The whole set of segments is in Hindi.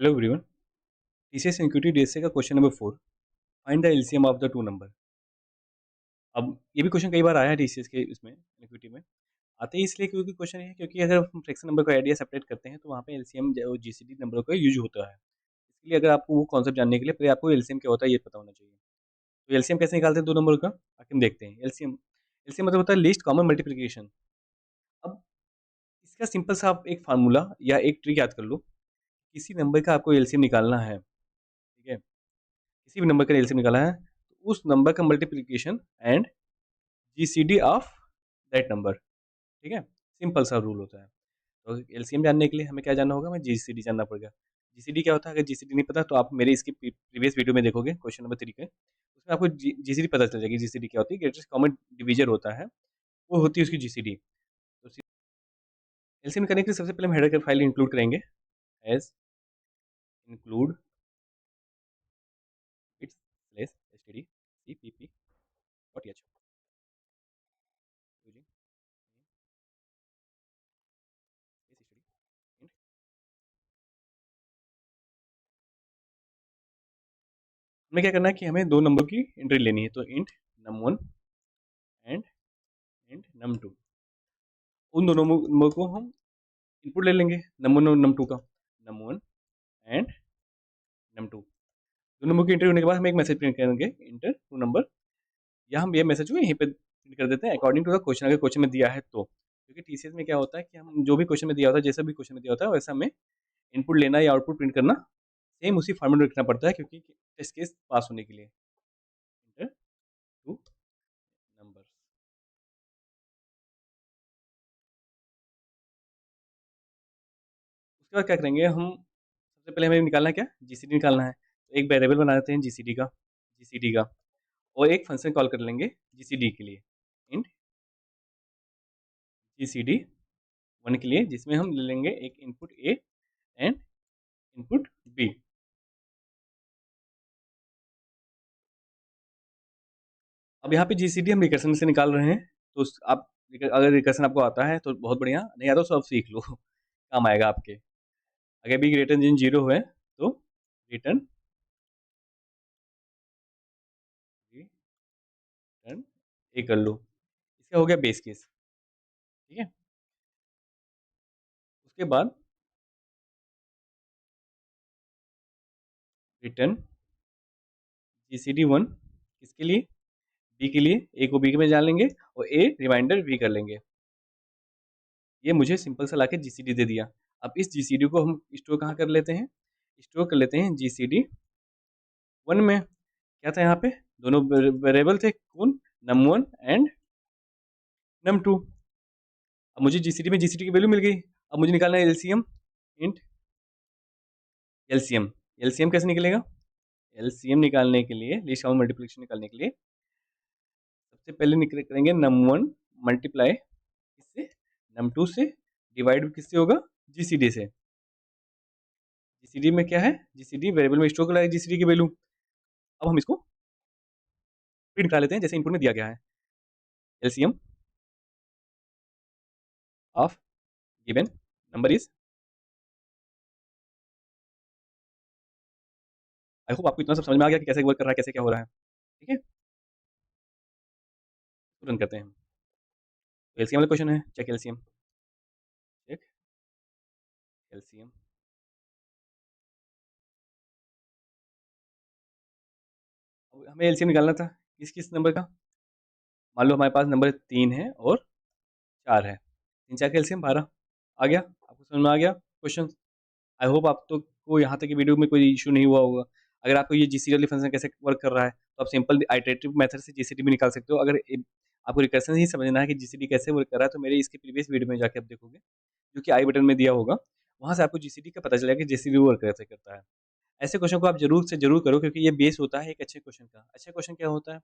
Hello everyone. टीसीएस इनक्यूटी डीएसए का question number 4, find the LCM of the two number. अब ये भी क्वेश्चन कई बार आया है टीसीएस के इसमें इनक्यूटी में। आते ही इसलिए क्योंकि क्वेश्चन ये है क्योंकि अगर हम फ्रैक्शन नंबर को ऐड या सेपरेट करते हैं तो वहाँ पे एलसीएम और जीसीडी नंबरों का यूज होता है। इसलिए अगर आपको वो कॉन्सेप्ट जानने के लिए पहले आपको एलसीएम क्या होता है ये पता होना चाहिए। तो एलसीएम कैसे निकालते हैं दो नंबर का, आके हम देखते हैं। एलसीएम एलसीएम मतलब होता है लीस्ट कॉमन मल्टीप्लिकेशन। अब इसका सिंपल सा आप एक फार्मूला या एक ट्रिक याद कर लो। किसी नंबर का आपको एलसीएम निकालना है, ठीक है, किसी भी नंबर का एलसीएम निकाला है तो उस नंबर का multiplication and GCD of that number, ठीक है। सिंपल सा रूल होता है। तो एलसीएम जानने के लिए हमें क्या जानना होगा, हमें जीसीडी जानना पड़ेगा। जीसीडी क्या होता है, अगर जीसीडी नहीं पता तो आप मेरे इसकी प्रीवियस वीडियो में देखोगे क्वेश्चन नंबर 3 के, उसमें आपको जीसीडी पता चल जाएगी। जीसीडी क्या होती है, ग्रेटेस्ट कॉमन डिवीजर होता है, वो होती है उसकी जीसीडी। तो एलसीएम करने के लिए सबसे पहले हम हेडर फाइल इंक्लूड करेंगे as include bits slash STD CPP dot H. हमें क्या करना है कि हमें दो नंबर की एंट्री लेनी है, तो int num1 and int num2। उन दोनों नंबर को हम इनपुट ले लेंगे, num1 और num2 का, num1 एंड num2। दो नंबर की एंट्री होने के बाद हम एक मैसेज प्रिंट करेंगे, इंटर टू नंबर, या हम ये मैसेज को यहीं पे प्रिंट कर देते हैं अकॉर्डिंग टू द क्वेश्चन, अगर क्वेश्चन में दिया है तो। क्योंकि टीसीएस में क्या होता है कि हम जो भी क्वेश्चन में दिया होता है, जैसा भी क्वेश्चन में दिया होता है वैसा हमें इनपुट लेना या आउटपुट प्रिंट करना सेम उसी फॉर्मेट में रखना पड़ता है, क्योंकि टेस्ट केस पास होने के लिए। इंटर टू नंबर, उसके बाद क्या करेंगे हम, सबसे पहले हमें निकालना है क्या, जीसीडी निकालना है। तो एक वेरिएबल बना देते हैं जीसीडी का, और एक फंक्शन कॉल कर लेंगे जीसीडी के लिए, इंट जीसीडी 1 के लिए, जिसमें हम ले लेंगे एक input A and input B. अब यहाँ पे जीसीडी हम रिकर्सन से निकाल रहे हैं, तो आप अगर रिकर्सन आपको आता है तो बहुत बढ़िया, नहीं आता तो सब सीख लो काम आएगा आपके। अगर भी ग्रेटर देन 0 है तो रिटर्न रिटर्न ए कर लो। इसका हो गया बेस केस, ठीक है। उसके बाद रिटर्न जीसीडी 1 किसके लिए, बी के लिए, ए को बी में जान लेंगे और ए रिमाइंडर बी कर लेंगे। ये मुझे सिंपल सा लाके जीसीडी दे दिया। अब इस जीसीडी को हम स्टोर कहाँ कर लेते हैं, स्टोर कर लेते हैं जीसीडी 1 में। क्या था यहाँ पे, दोनों वेरिएबल थे, कौन, num1 एंड num2। अब मुझे जीसीडी में जीसीडी की वैल्यू मिल गई। अब मुझे निकालना है एलसीएम, इंट एलसीएम। एलसीएम कैसे निकलेगा, एलसीएम निकालने के लिए, लिस्ट ऑफ मल्टीप्लिकेशन निकालने के लिए सबसे पहले निकल करेंगे num1 मल्टीप्लाई किससे, num2 से, डिवाइड किससे होगा, जीसीडी से। जीसीडी में क्या है, जीसीडी वेरिएबल में स्टोर कर है जीसीडी की वैल्यू। अब हम इसको प्रिंट कर लेते हैं जैसे इनपुट में दिया गया है, LCM of given number is. I hope आपको इतना सब समझ में आ गया कि कैसे वर्क कर रहा है, कैसे क्या हो रहा है, ठीक है। तुरंत करते हैं हम। एलसीएम वाला क्वेश्चन है, चेक एलसीएम, चेक एलसीएम। अब हमें एलसीएम निकालना था किस किस नंबर का। मान लो हमारे पास नंबर 3 है और 4 है, 3 4 का एलसीएम 12 आ गया। आपको समझ में आ गया क्वेश्चन। आई होप आप तो को यहाँ तक की वीडियो में कोई इशू नहीं हुआ होगा। अगर आपको ये जीसीडी वाली फंक्शन कैसे वर्क कर रहा है तो आप सिंपल आइटरेटिव मेथड से जीसीडी भी निकाल सकते हो। अगर आपको रिकर्सन ही समझना है कि जीसीडी कैसे वर्क कर रहा है तो मेरे इसके प्रीवियस वीडियो में जाके आप देखोगे, जो कि आई बटन में दिया होगा, वहाँ से आपको जीसीडी का पता चलेगा कि जीसीडी वर्क कैसे करता है। ऐसे क्वेश्चन को आप जरूर से जरूर करो, क्योंकि ये बेस होता है एक अच्छे क्वेश्चन का। अच्छा क्वेश्चन क्या होता है,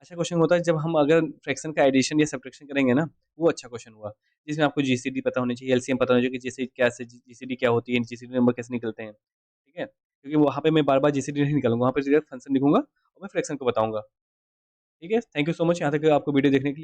अच्छा क्वेश्चन होता है जब हम अगर फ्रैक्शन का एडिशन या सब्ट्रैक्शन करेंगे ना, वो अच्छा क्वेश्चन हुआ, जिसमें आपको जीसीडी पता होनी चाहिए, एलसीएम पता होना चाहिए कि जैसे कैसे जीसीडी क्या होती है, जीसीडी नंबर कैसे निकलते हैं, ठीक है। क्योंकि वहाँ पे मैं बार बार जीसीडी नहीं निकालूंगा, वहाँ पे फंक्शन लिखूंगा और मैं फ्रैक्शन को बताऊंगा, ठीक है। थैंक यू सो मच यहाँ तक आपको वीडियो देखने के लिए।